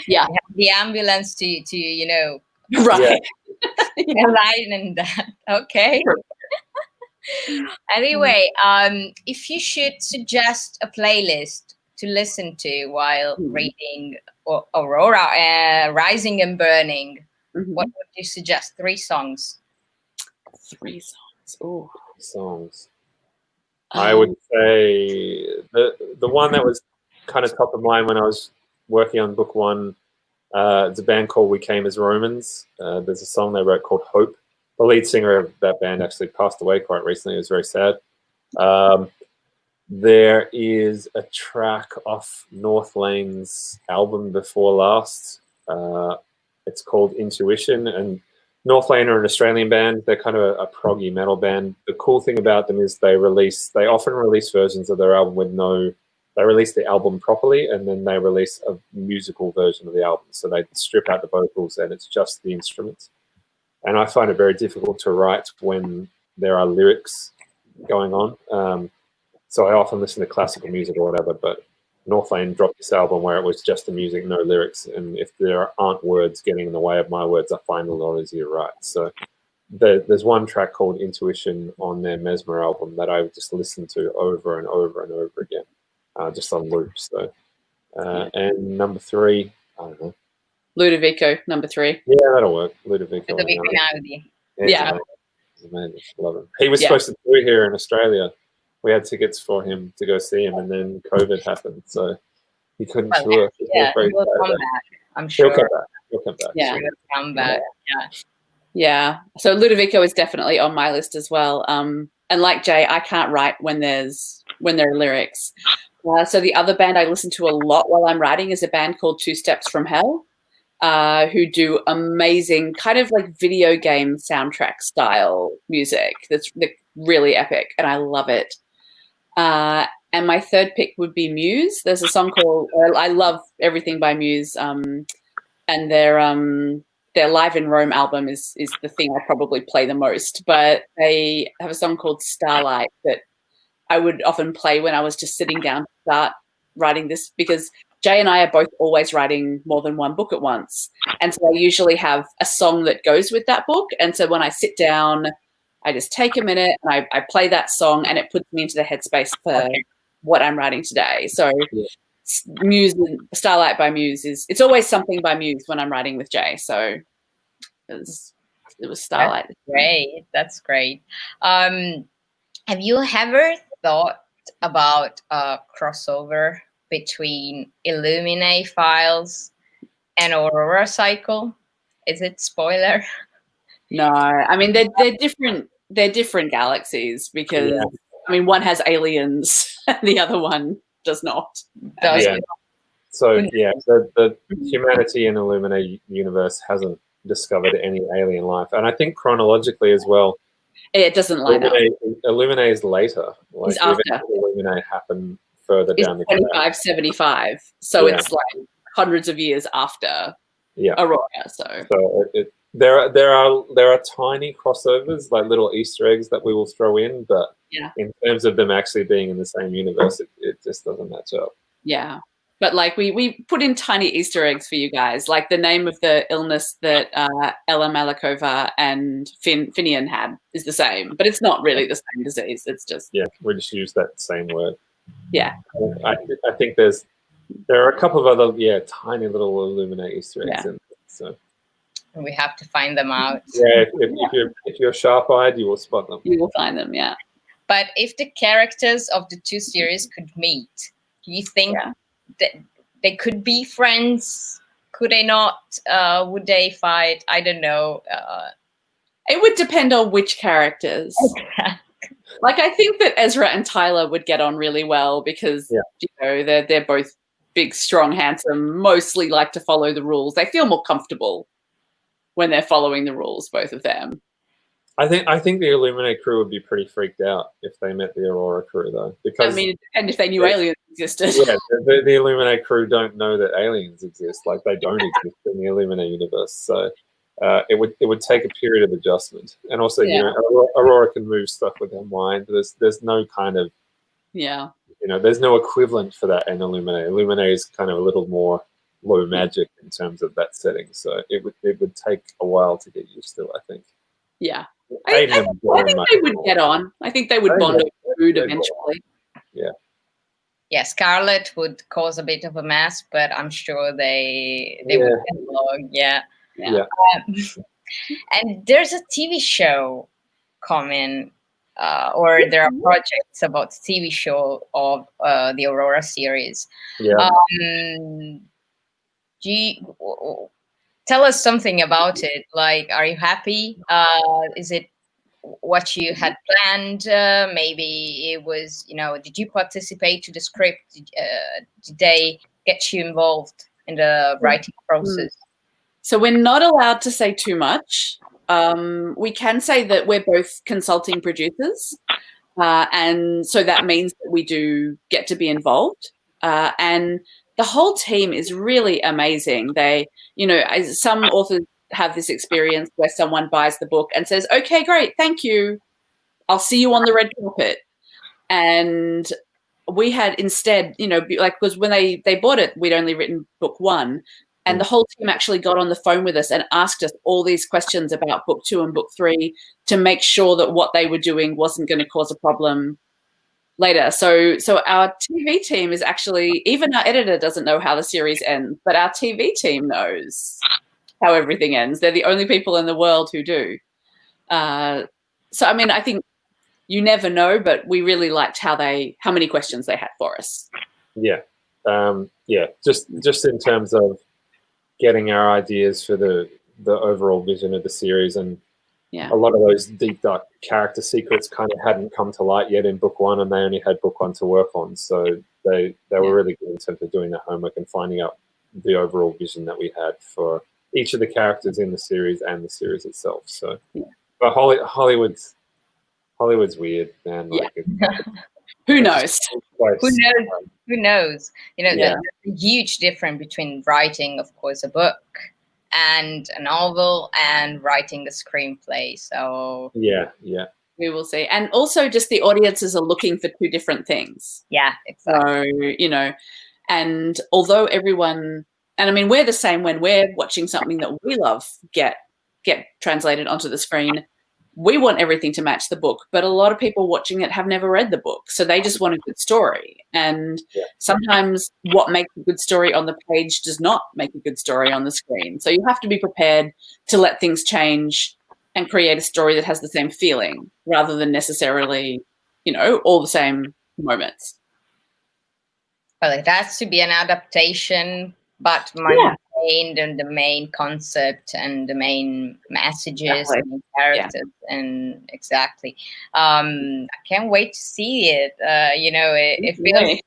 Yeah. We have the ambulance to you know, right. enlighten that. Okay. Anyway, if you should suggest a playlist to listen to while reading Aurora Rising and Burning, what would you suggest? 3 songs. 3 songs. Oh, songs. I would say the one that was kind of top of mind when I was working on book 1, it's a band called We Came as Romans. There's a song they wrote called Hope. The lead singer of that band actually passed away quite recently. It was very sad. There is a track off North Lane's album Before Last. It's called Intuition, and North Lane are an Australian band. They're kind of a proggy metal band. The cool thing about them is they often release versions of their album with they release the album properly, and then they release a musical version of the album. So they strip out the vocals and it's just the instruments. And I find it very difficult to write when there are lyrics going on. So I often listen to classical music or whatever, but North Lane dropped this album where it was just the music, no lyrics. And if there aren't words getting in the way of my words, I find it a lot easier to write. So there's one track called Intuition on their Mesmer album that I just listen to over and over and over again, just on loop. So, and number 3, I don't know. Ludovico, number 3. Yeah, that'll work. Ludovico. Yeah. Man, love him. He was supposed to be here in Australia. We had tickets for him to go see him, and then COVID happened, so he couldn't tour. Yeah, he will come back. I'm sure. He'll come back. Yeah, he'll come back. Yeah. So Ludovico is definitely on my list as well. And like Jay, I can't write when there are lyrics. So the other band I listen to a lot while I'm writing is a band called Two Steps from Hell, who do amazing kind of like video game soundtrack style music. That's really epic, and I love it. And my third pick would be Muse. There's a song called I love everything by Muse, and their Live in Rome album is the thing I probably play the most. But they have a song called Starlight that I would often play when I was just sitting down to start writing this, because Jay and I are both always writing more than one book at once. And so I usually have a song that goes with that book. And so when I sit down, I just take a minute and I play that song, and it puts me into the headspace for what I'm writing today. So Muse, Starlight by Muse it's always something by Muse when I'm writing with Jay. So it was Starlight. That's great. Have you ever thought about a crossover between Illumine files and Aurora cycle? Is it spoiler? No, I mean they're different. They're different galaxies, because I mean one has aliens and the other one does not. So the humanity in Illumine universe hasn't discovered any alien life, and I think chronologically as well, it doesn't line up. Illumine is later. Like it's after. Illumine happened further down the 2575, so it's like hundreds of years after Aurora. So there are tiny crossovers, like little Easter eggs that we will throw in, but in terms of them actually being in the same universe, it just doesn't match up. Yeah, but like we put in tiny Easter eggs for you guys, like the name of the illness that Ella Malikova and Finian had is the same, but it's not really the same disease. It's just we just use that same word. Yeah, I think there are a couple of other tiny little Illumine Easter eggs in it, so. We have to find them out. Yeah, if you're sharp-eyed, you will spot them. You will find them, yeah. But if the characters of the two series could meet, do you think that they could be friends? Could they not? Would they fight? I don't know. It would depend on which characters. Like I think that Ezra and Tyler would get on really well, because they're both big, strong, handsome, mostly like to follow the rules. They feel more comfortable when they're following the rules, both of them. I think the Illumine crew would be pretty freaked out if they met the Aurora crew, though. Because I mean, it depends if they knew aliens existed. Yeah, the Illumine crew don't know that aliens exist. Like they don't exist in the Illumine universe. So it would take a period of adjustment. And also, Aurora can move stuff with her mind. There's no kind of there's no equivalent for that in Illumine. Illumine is kind of a little more low magic in terms of that setting. So it would take a while to get used to, I think. Yeah. I think they would get on. I think they would bond over food eventually. Yeah. Yeah, Scarlet would cause a bit of a mess, but I'm sure they would get along. Yeah. And there's a TV show coming, or there are projects about the TV show of the Aurora series. Yeah. Tell us something about it. Like, are you happy? Is it what you had planned? Maybe it was, did you participate to the script? Did they get you involved in the writing process? So we're not allowed to say too much. We can say that we're both consulting producers. And so that means that we do get to be involved. And the whole team is really amazing. They, some authors have this experience where someone buys the book and says, okay, great, thank you. I'll see you on the red carpet. And we had instead, because when they bought it, we'd only written book 1. And the whole team actually got on the phone with us and asked us all these questions about book 2 and book 3 to make sure that what they were doing wasn't going to cause a problem later. So our TV team is actually, even our editor doesn't know how the series ends, but our TV team knows how everything ends. They're the only people in the world who do. So, I mean, I think you never know, but we really liked how many questions they had for us. Yeah. Just in terms of getting our ideas for the overall vision of the series, and a lot of those deep dark character secrets kind of hadn't come to light yet in book 1, and they only had book 1 to work on. So they were really good in terms of doing their homework and finding out the overall vision that we had for each of the characters in the series and the series itself. So, but Hollywood's weird, man. Like, who knows? Who knows? There's a huge difference between writing, of course, a book and a novel and writing a screenplay. So yeah, we will see. And also just the audiences are looking for 2 different things. Yeah, exactly. So, and although everyone, and I mean, we're the same when we're watching something that we love get translated onto the screen. We want everything to match the book, but a lot of people watching it have never read the book, so they just want a good story. And sometimes what makes a good story on the page does not make a good story on the screen. So you have to be prepared to let things change and create a story that has the same feeling rather than necessarily, all the same moments. Well, it has to be an adaptation, but maintained and the main concept and the main messages and the characters and I can't wait to see it. It feels.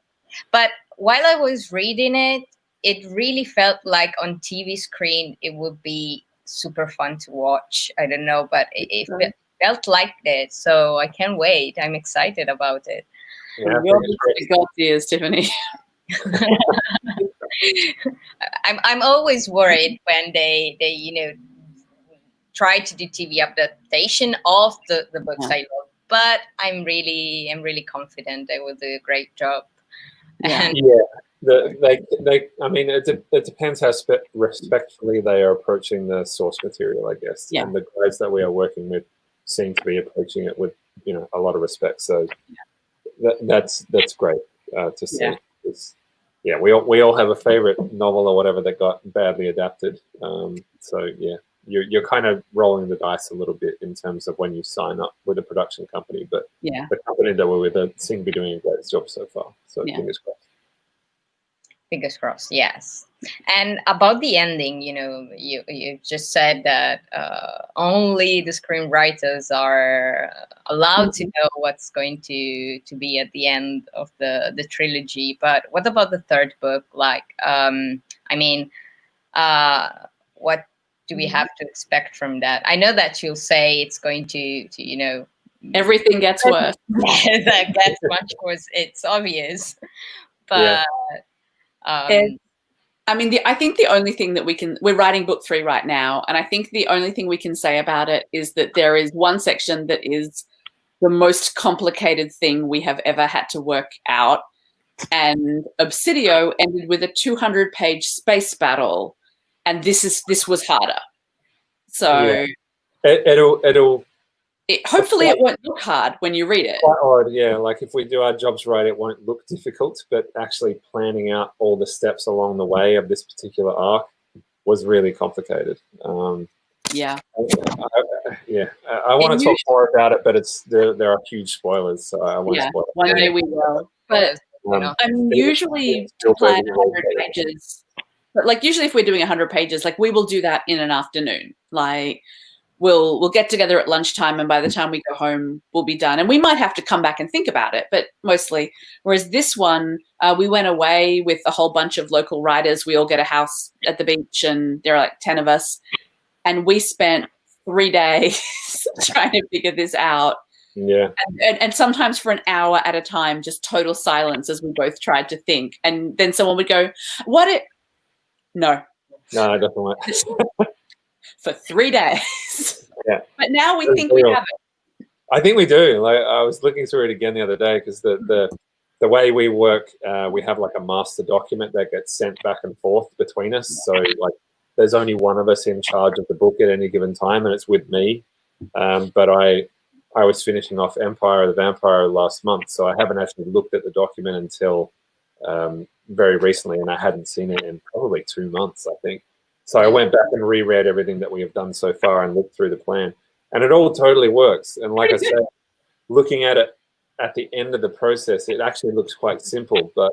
But while I was reading it, it really felt like on TV screen it would be super fun to watch. I don't know, but it felt like that. So I can't wait. I'm excited about it. Yeah, God's ears, Tiffany. I'm always worried when they try to do TV adaptation of the books I love, but I'm really confident they will do a great job. I mean, it depends how respectfully they are approaching the source material, I guess. And the guys that we are working with seem to be approaching it with a lot of respect. So that's great to see. We all have a favorite novel or whatever that got badly adapted. So you're kind of rolling the dice a little bit in terms of when you sign up with a production company, but the company that we're with seem to be doing a great job so far. So fingers crossed. Fingers crossed, yes. And about the ending, you just said that only the screenwriters are allowed to know what's going to be at the end of the trilogy. But what about the 3rd book? Like, what do we have to expect from that? I know that you'll say it's going to everything gets worse. That gets much worse. It's obvious, but. I think the only thing that we're writing book 3 right now, and I think the only thing we can say about it is that there is one section that is the most complicated thing we have ever had to work out, and Obsidio ended with a 200-page space battle, and this was harder. So hopefully it won't look hard when you read it. Quite odd, yeah. Like if we do our jobs right, it won't look difficult, but actually planning out all the steps along the way of this particular arc was really complicated. I want to talk more about it, but there are huge spoilers, so I won't spoil it. One day we will. But I'm usually plan 100 pages. But usually if we're doing 100 pages, we will do that in an afternoon. we'll get together at lunchtime, and by the time we go home, we'll be done. And we might have to come back and think about it, but mostly. Whereas this one, we went away with a whole bunch of local writers. We all get a house at the beach, and there are like 10 of us. And we spent 3 days trying to figure this out. Yeah. And sometimes for an hour at a time, just total silence as we both tried to think. And then someone would go, no, definitely. For 3 days. Yeah. But now we think we have it. I think we do. Like, I was looking through it again the other day, because the way we work, we have like a master document that gets sent back and forth between us. So like, there's only one of us in charge of the book at any given time, and it's with me. But I was finishing off Empire of the Vampire last month, so I haven't actually looked at the document until very recently, and I hadn't seen it in probably 2 months, I think. So I went back and reread everything that we have done so far and looked through the plan, and it all totally works. And like I said, looking at it at the end of the process, it actually looks quite simple, but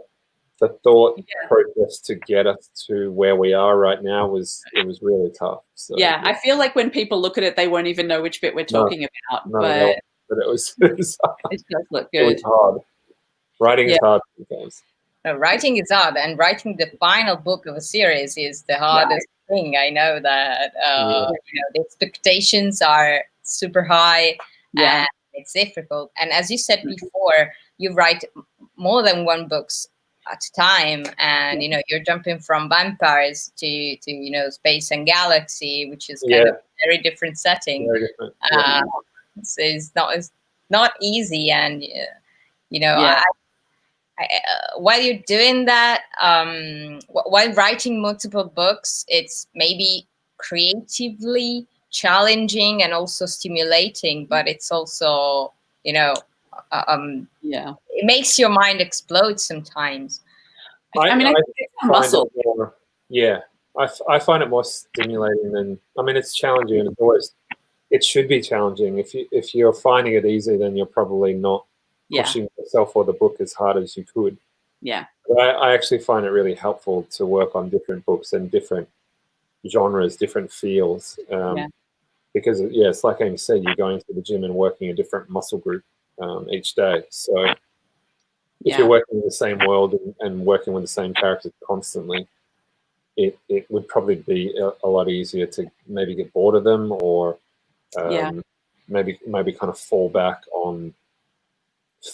the thought process to get us to where we are right now was really tough. So, yeah, I feel like when people look at it, they won't even know which bit we're talking about. But it was hard. It does look It good. was hard. Writing is hard sometimes. Writing is hard, and writing the final book of a series is the hardest thing. I know that the expectations are super high, and it's difficult. And as you said before, you write more than one books at a time, and you're jumping from vampires to space and galaxy, which is kind of a very different setting. Very different. So it's not easy, and while you're doing that, while writing multiple books, it's maybe creatively challenging and also stimulating, but it's also it makes your mind explode sometimes. I mean, it's a muscle. I find it more stimulating than, it's challenging, and it should be challenging. If you're finding it easy, then you're probably not pushing yourself or the book as hard as you could. Yeah. But I actually find it really helpful to work on different books and different genres, different feels. Because it's like Amie said, you're going to the gym and working a different muscle group each day. So if you're working in the same world and working with the same characters constantly, it would probably be a lot easier to maybe get bored of them, or maybe kind of fall back on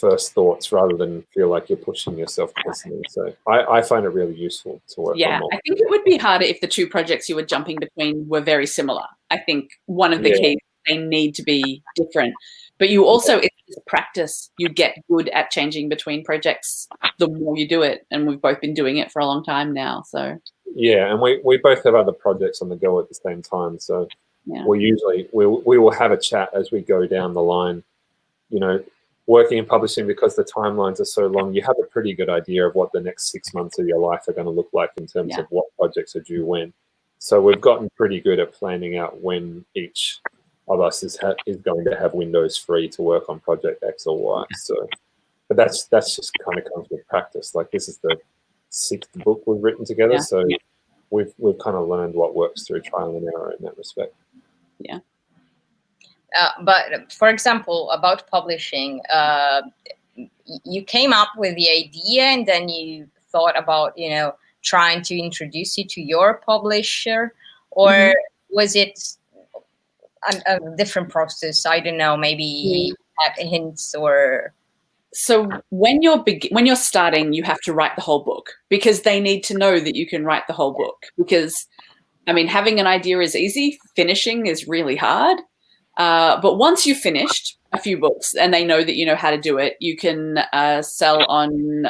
first thoughts rather than feel like you're pushing yourself constantly. So I find it really useful to work on more. I think it would be harder if the two projects you were jumping between were very similar. I think one of the keys, they need to be different. But you also, it's practice. You get good at changing between projects the more you do it. And we've both been doing it for a long time now. So and we both have other projects on the go at the same time. So we will have a chat as we go down the line. Working in publishing, because the timelines are so long, you have a pretty good idea of what the next 6 months of your life are going to look like in terms of what projects are due when. So we've gotten pretty good at planning out when each of us is going to have windows free to work on project X or Y. So, but that's just kind of comes with practice. Like, this is the 6th book we've written together, so we've kind of learned what works through trial and error in that respect. Yeah. But for example, about publishing, you came up with the idea, and then you thought about, trying to introduce it to your publisher, or was it a different process? I don't know, maybe hints or. So when you're starting, you have to write the whole book, because they need to know that you can write the whole book. Because, having an idea is easy, finishing is really hard. But once you've finished a few books and they know that you know how to do it, you can sell on,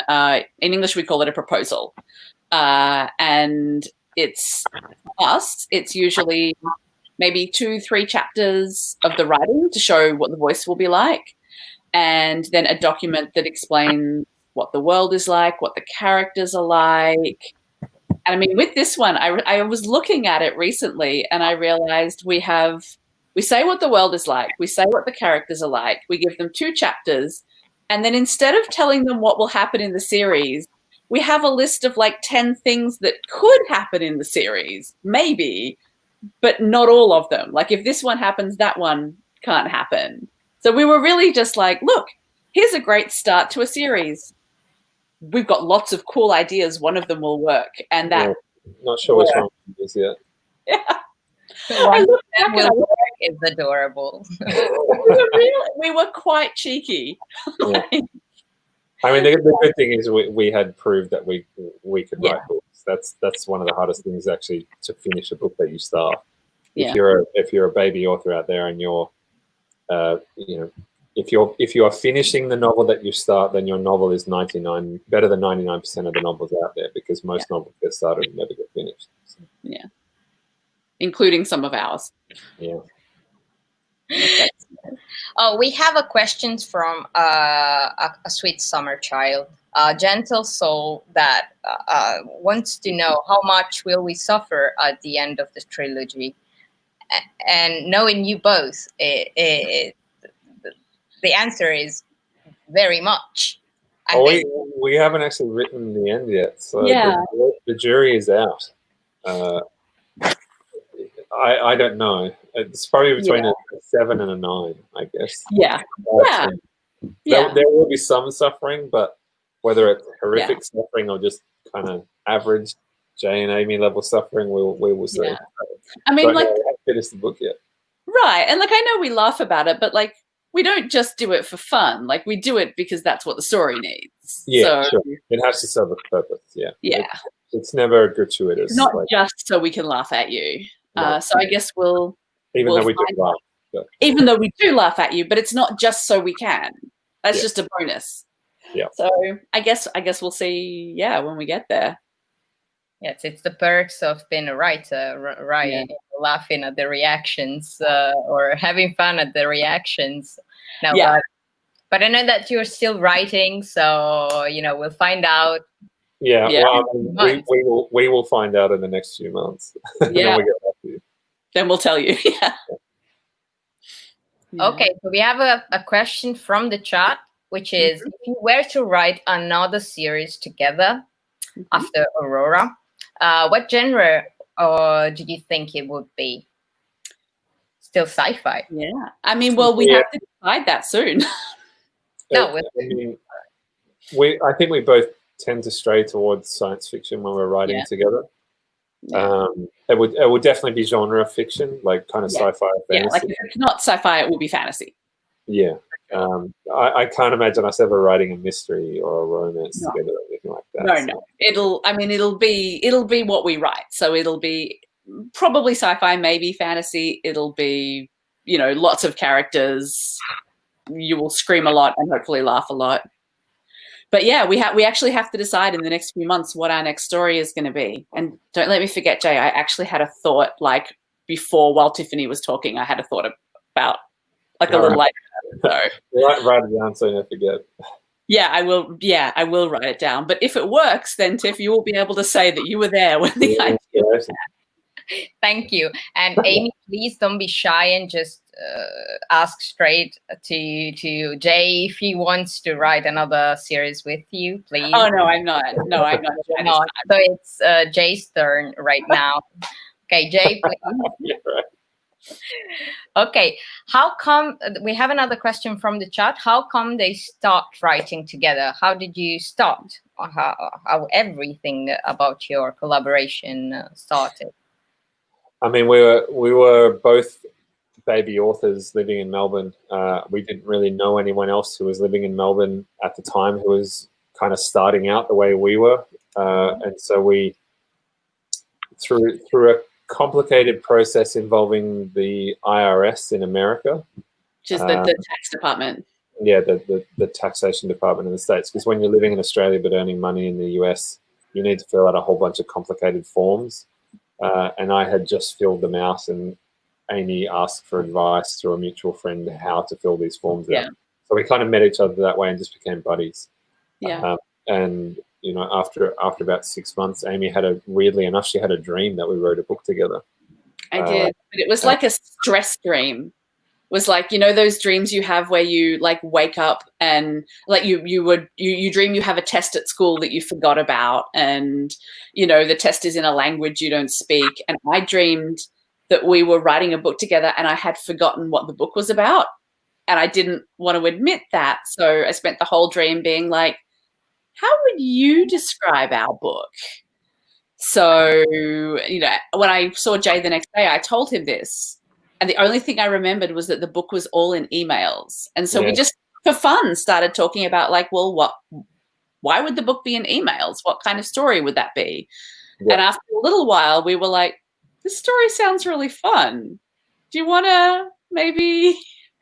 in English we call it a proposal. And it's usually maybe 2-3 chapters of the writing to show what the voice will be like, and then a document that explains what the world is like, what the characters are like. And with this one, I was looking at it recently, and I realized we say what the world is like, we say what the characters are like, we give them 2 chapters, and then instead of telling them what will happen in the series, we have a list of like 10 things that could happen in the series, maybe, but not all of them. Like if this one happens, that one can't happen. So we were really just like, look, here's a great start to a series. We've got lots of cool ideas. One of them will work. And that not sure which one it is yet. Yeah. One that will work is adorable. we were quite cheeky. Yeah. I mean, the good thing is we had proved that we could write books. That's one of the hardest things, actually, to finish a book that you start. If you're a baby author out there and you're, if you are finishing the novel that you start, then your novel is better than 99% of the novels out there, because most novels get started and never get finished. So. Yeah, including some of ours. Yeah. Okay. Oh, we have a question from a sweet summer child, a gentle soul that wants to know how much will we suffer at the end of the trilogy. And knowing you both, the answer is very much. We haven't actually written the end yet, so the jury is out. I don't know. It's probably between a 7 and a 9, I guess. Yeah. There will be some suffering, but whether it's horrific suffering or just kind of average Jay and Amie level suffering, we will see. Yeah. I mean, I haven't finished the book yet. Right. And like, I know we laugh about it, but like, we don't just do it for fun. Like, we do it because that's what the story needs. Yeah, sure. It has to serve a purpose. Yeah. Yeah. It's never gratuitous. It's not just so we can laugh at you. No. So I guess even though we do laugh. But. Even though we do laugh at you, but it's not just so we can. That's just a bonus. Yeah. So I guess we'll see. Yeah, when we get there. Yes, it's the perks of being a writer, right? Yeah. Laughing at the reactions or having fun at the reactions. Now, but I know that you're still writing, so we'll find out. Yeah. Well, we will find out in the next few months. Yeah. Then then we'll tell you. Yeah. Okay, so we have a question from the chat, which is, if you were to write another series together after Aurora, what genre do you think it would be? Still sci-fi? Yeah. I mean, well, we have to decide that soon. No, I think we both tend to stray towards science fiction when we're writing together. Yeah. It would definitely be genre fiction, like kind of sci-fi fantasy. Yeah, like if it's not sci-fi, it will be fantasy. Yeah. I can't imagine us ever writing a mystery or a romance together or anything like that. No. It'll be what we write. So it'll be probably sci-fi, maybe fantasy. It'll be, lots of characters. You will scream a lot and hopefully laugh a lot. But yeah, we actually have to decide in the next few months what our next story is going to be. And don't let me forget, Jay, I actually had a thought, like before while Tiffany was talking, I had a thought about like a little like so. Write it down so you don't forget. Yeah, I will. Yeah, I will write it down. But if it works, then Tiff, you will be able to say that you were there when the idea was had. Thank you. And Amie, please don't be shy and just ask straight to Jay if he wants to write another series with you, please. Oh no, I'm not. No, I'm not. No, so it's Jay's turn right now. Okay, Jay, please. Yeah, right. Okay, how come we have another question from the chat? How come they start writing together? How did you start? How everything about your collaboration started? I mean, we were both baby authors living in Melbourne. We didn't really know anyone else who was living in Melbourne at the time who was kind of starting out the way we were, and so we through a complicated process involving the IRS in America, which is the tax department. Yeah, the taxation department in the States. Because when you're living in Australia but earning money in the US, you need to fill out a whole bunch of complicated forms. And I had just filled them out, and Amie asked for advice through a mutual friend how to fill these forms out. So we kind of met each other that way and just became buddies. Yeah. And after about 6 months, Amie weirdly enough, she had a dream that we wrote a book together. I did, but it was like a stress dream. It was like, those dreams you have where you like wake up and like you dream you have a test at school that you forgot about, and the test is in a language you don't speak. And I dreamed that we were writing a book together and I had forgotten what the book was about. And I didn't want to admit that. So I spent the whole dream being like, how would you describe our book? So, you know, when I saw Jay the next day, I told him this. And the only thing I remembered was that the book was all in emails. And so we just, for fun, started talking about like, well, why would the book be in emails? What kind of story would that be? And after a little while, we were like, this story sounds really fun. Do you want to maybe?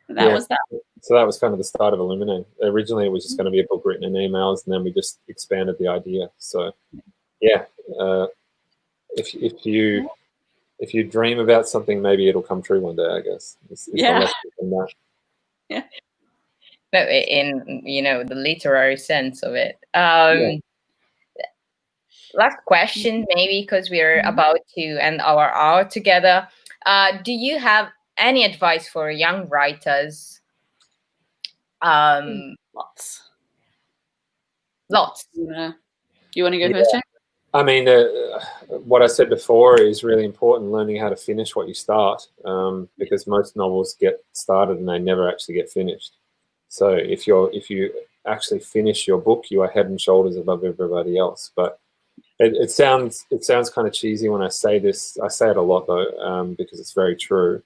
And that was that. So that was kind of the start of Illuminate. Originally, it was just going to be a book written in emails, and then we just expanded the idea. So, yeah, if you dream about something, maybe it'll come true one day. I guess. It's Yeah. Yeah. In the literary sense of it. Last question, maybe, because we're about to end our hour together. Do you have any advice for young writers? Lots. You want to go first, Jay? I mean, what I said before is really important, learning how to finish what you start, because most novels get started and they never actually get finished. So if you actually finish your book, you are head and shoulders above everybody else. But it sounds kind of cheesy when I say this. I say it a lot, though, because it's very true.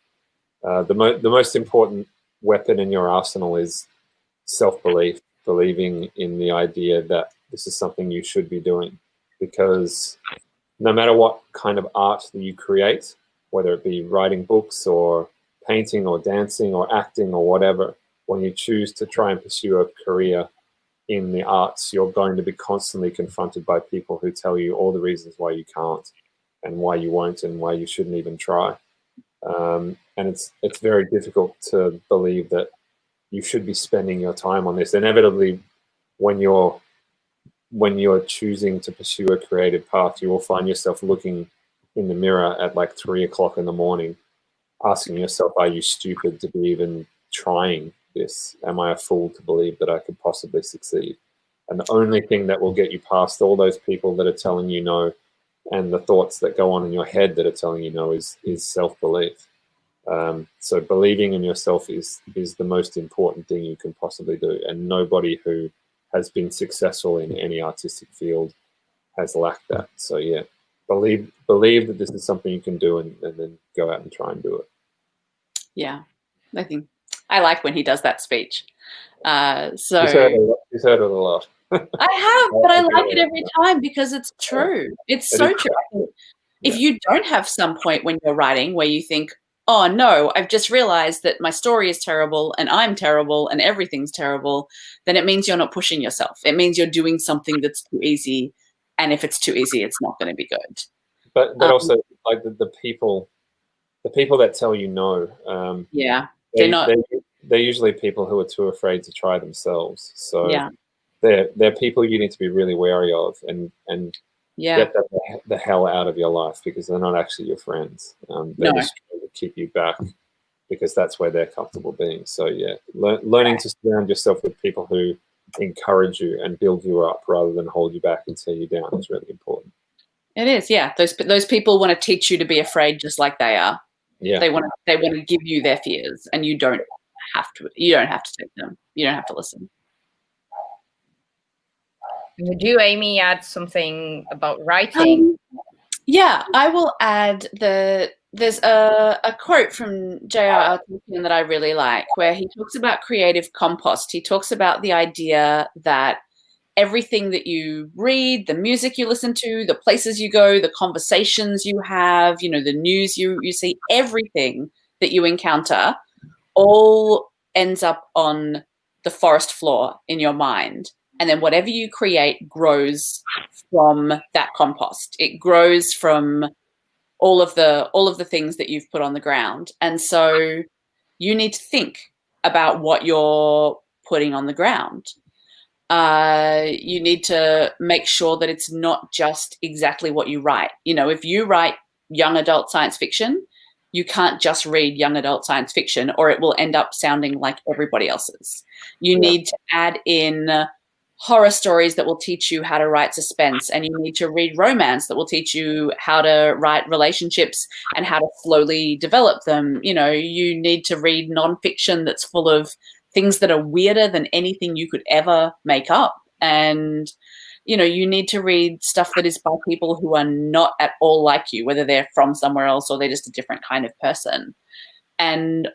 The most important weapon in your arsenal is self-belief, believing in the idea that this is something you should be doing. Because no matter what kind of art that you create, whether it be writing books or painting or dancing or acting or whatever, when you choose to try and pursue a career in the arts, you're going to be constantly confronted by people who tell you all the reasons why you can't and why you won't and why you shouldn't even try. And it's very difficult to believe that you should be spending your time on this. Inevitably, when you're choosing to pursue a creative path, you will find yourself looking in the mirror at like 3 o'clock in the morning, asking yourself, are you stupid to be even trying this? Am I a fool to believe that I could possibly succeed? And the only thing that will get you past all those people that are telling you no and the thoughts that go on in your head that are telling you no is self-belief. So believing in yourself is the most important thing you can possibly do. And nobody who has been successful in any artistic field has lacked that. So yeah, believe that this is something you can do, and then go out and try and do it. Yeah, I think I like when he does that speech. So He's heard it a lot. I have, but I like it every time because it's true. It's so true. If you don't have some point when you're writing where you think, oh no, I've just realized that my story is terrible and I'm terrible and everything's terrible, then it means you're not pushing yourself. It means you're doing something that's too easy. And if it's too easy, it's not going to be good. But also like the people that tell you no, they're usually people who are too afraid to try themselves. So they're people you need to be really wary of and get the hell out of your life, because they're not actually your friends. They're just trying to keep you back because that's where they're comfortable being. So yeah, learning to surround yourself with people who encourage you and build you up rather than hold you back and tear you down is really important. It is, yeah. Those people want to teach you to be afraid just like they are. Yeah. They want to give you their fears, and you don't have to take them. You don't have to listen. Would you, Amie, add something about writing? Yeah, I will add there's a quote from J.R.R. Tolkien that I really like, where he talks about creative compost. He talks about the idea that everything that you read, the music you listen to, the places you go, the conversations you have, the news you see, everything that you encounter all ends up on the forest floor in your mind. And then whatever you create grows from that compost. It grows from all of the things that you've put on the ground. And so you need to think about what you're putting on the ground. You need to make sure that it's not just exactly what you write. If you write young adult science fiction, you can't just read young adult science fiction, or it will end up sounding like everybody else's. You need to add in horror stories that will teach you how to write suspense, and you need to read romance that will teach you how to write relationships and how to slowly develop them. You know, you need to read nonfiction that's full of things that are weirder than anything you could ever make up. And, you know, you need to read stuff that is by people who are not at all like you, whether they're from somewhere else or they're just a different kind of person. And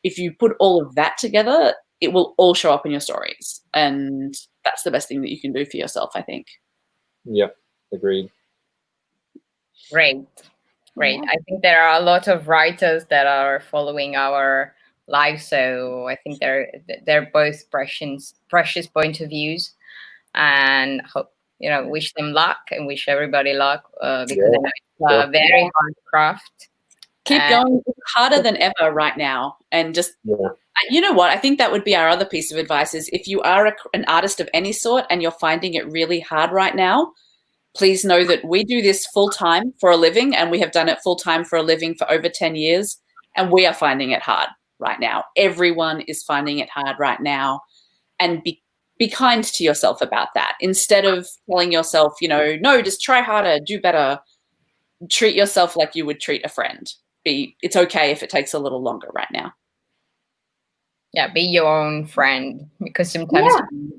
if you put all of that together, it will all show up in your stories. And that's the best thing that you can do for yourself, I think. Yep, agreed. Great. Yeah. I think there are a lot of writers that are following our live, so I think they're both precious point of views, and hope, you know, wish them luck and wish everybody luck, because I know it's a very hard craft. Keep going. It's harder than ever right now, and just you know what, I think that would be our other piece of advice is if you are an artist of any sort and you're finding it really hard right now, please know that we do this full-time for a living, and we have done it full-time for a living for over 10 years, and we are finding it hard right now. Everyone is finding it hard right now, and be kind to yourself about that. Instead of telling yourself, you know, no, just try harder, do better, treat yourself like you would treat a friend. It's okay if it takes a little longer right now. Yeah, be your own friend, because sometimes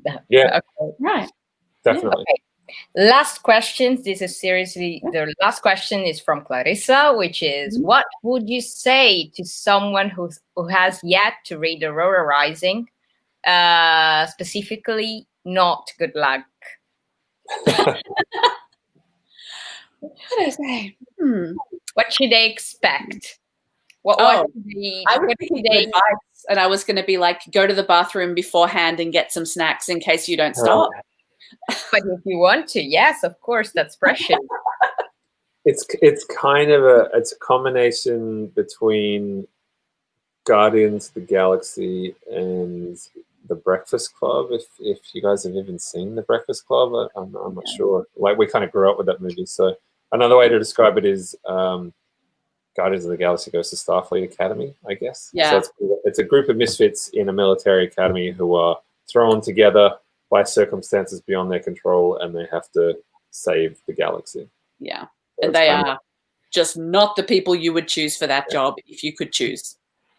okay. Right. Definitely. Okay. Last questions. This is seriously the last question is from Clarissa, which is, what would you say to someone who has yet to read Aurora Rising? Specifically, not good luck. What did I say? What should they expect? I would give advice, and I was going to be like, go to the bathroom beforehand and get some snacks in case you don't stop. But if you want to, yes, of course, that's precious. It's kind of a combination between Guardians of the Galaxy and The Breakfast Club. If you guys have even seen The Breakfast Club, I'm not sure. Like, we kind of grew up with that movie. So another way to describe it is Guardians of the Galaxy goes to Starfleet Academy, I guess. Yeah. So it's a group of misfits in a military academy who are thrown together by circumstances beyond their control, and they have to save the galaxy. Yeah. So and they are just not the people you would choose for that job if you could choose.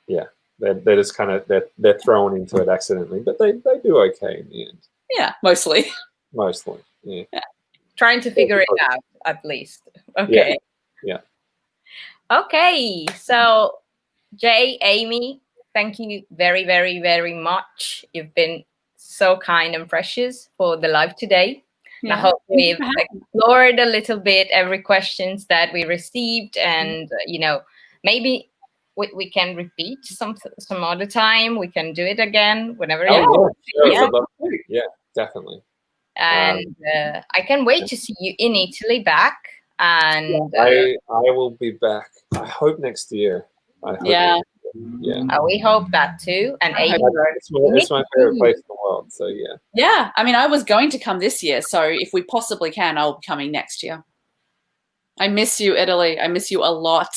Yeah. They're just kind of, they're thrown into it accidentally, but they do okay in the end. Yeah, mostly. Mostly, yeah. Trying to figure it out, at least. Okay. Yeah. Okay, so Jay, Amie, thank you very, very, very much. You've been so kind and precious for the live today. Yeah. I hope we've explored a little bit every questions that we received, and you know, maybe we can repeat some other time. We can do it again whenever you want. Yeah, definitely. And I can wait to see you in Italy back. And I will be back. I hope next year. We hope that too. And it's my favorite place in the world. So yeah. Yeah, I mean, I was going to come this year, so if we possibly can, I'll be coming next year. I miss you, Italy. I miss you a lot.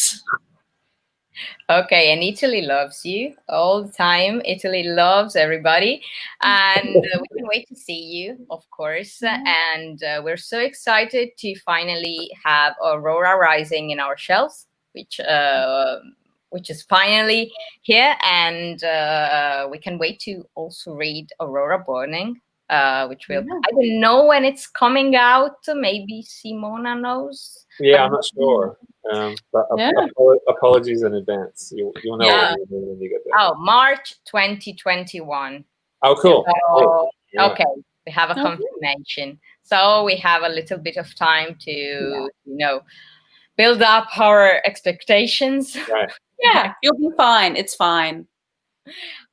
Okay, and Italy loves you all the time. Italy loves everybody, and we can wait to see you, of course. And we're so excited to finally have Aurora Rising in our shelves, which is finally here, and we can wait to also read Aurora Burning, which will, I don't know when it's coming out. Maybe Simona knows. Yeah, I'm not sure. But apologies in advance. You'll know when you get there. Oh, March 2021. Oh, cool. So, okay, we have a confirmation. So we have a little bit of time to, build up our expectations. Right. Yeah, you'll be fine. It's fine.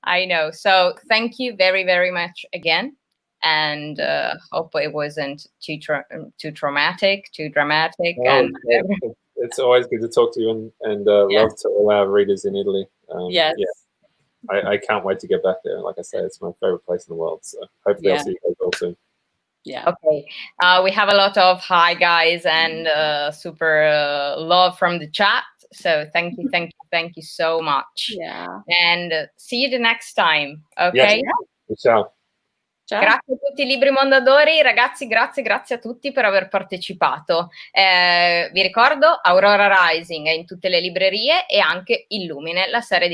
I know. So thank you very, very much again. And hope it wasn't too traumatic, too dramatic. And it's always good to talk to you, and love to all our readers in Italy. Yes. Yeah. I can't wait to get back there. Like I say, it's my favorite place in the world. So hopefully I'll see you guys all soon. Yeah. Okay. We have a lot of hi guys and super love from the chat. So thank you so much. Yeah. And see you the next time. Okay. Yes. Ciao. Ciao. Grazie a tutti i libri mondadori, ragazzi, grazie a tutti per aver partecipato. Vi ricordo, Aurora Rising è in tutte le librerie e anche Illumine, la serie di